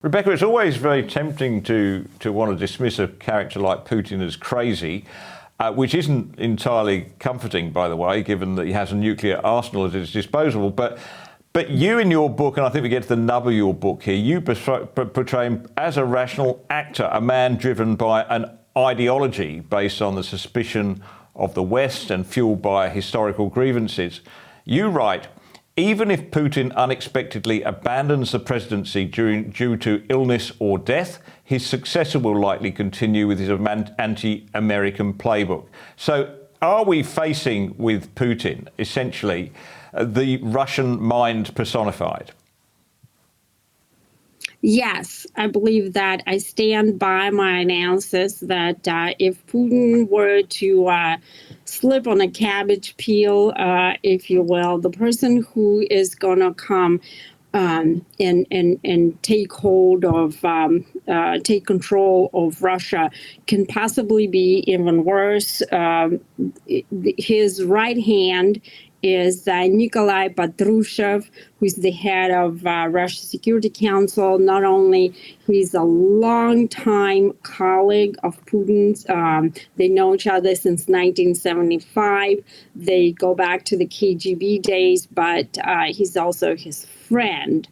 Rebekah, it's always very tempting to want to dismiss a character like Putin as crazy, which isn't entirely comforting, by the way, given that he has a nuclear arsenal at his disposal. But you, in your book, and I think we get to the nub of your book here, you portray him as a rational actor, a man driven by an ideology based on the suspicion of the West and fueled by historical grievances. You write, even if Putin unexpectedly abandons the presidency due to illness or death, his successor will likely continue with his anti-American playbook. So are we facing with Putin, essentially, the Russian mind personified? Yes, I believe that. I stand by my analysis that if Putin were to slip on a cabbage peel, if you will, the person who is going to come and take hold of, take control of Russia can possibly be even worse. His right hand is Nikolai Patrushev, who's the head of Russian Security Council. Not only he's a longtime colleague of Putin's. They know each other since 1975. They go back to the KGB days, but he's also his friend.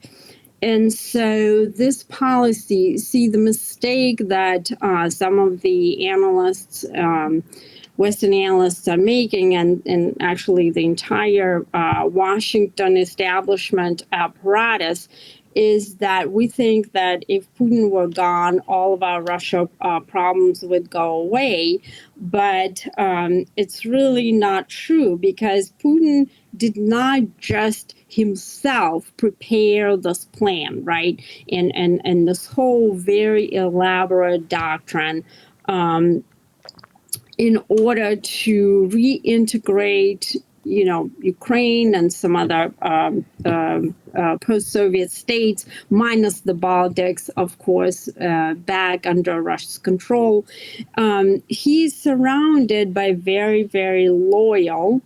And so this policy, see the mistake that some of the analysts, Western analysts are making, and actually the entire Washington establishment apparatus, is that we think that if Putin were gone, all of our Russia problems would go away. But it's really not true, because Putin did not just himself prepare this plan, right? And this whole very elaborate doctrine in order to reintegrate, Ukraine and some other post-Soviet states, minus the Baltics, of course, back under Russia's control. He's surrounded by very, very loyal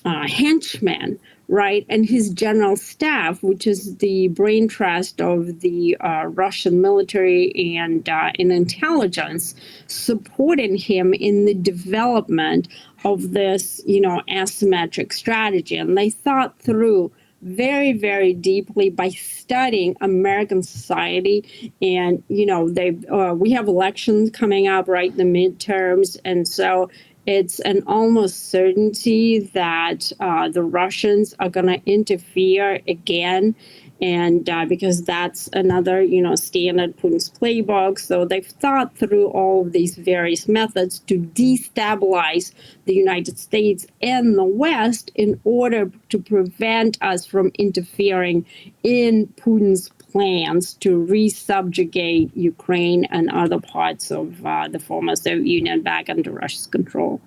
henchmen, right? And his general staff, which is the brain trust of the Russian military and in intelligence, supporting him in the development of this, asymmetric strategy. And they thought through very, very deeply by studying American society. And, we have elections coming up, right, the midterms. And so it's an almost certainty that the Russians are going to interfere again. And because that's another, standard Putin's playbook. So they've thought through all of these various methods to destabilize the United States and the West in order to prevent us from interfering in Putin's plans to resubjugate Ukraine and other parts of the former Soviet Union back under Russia's control.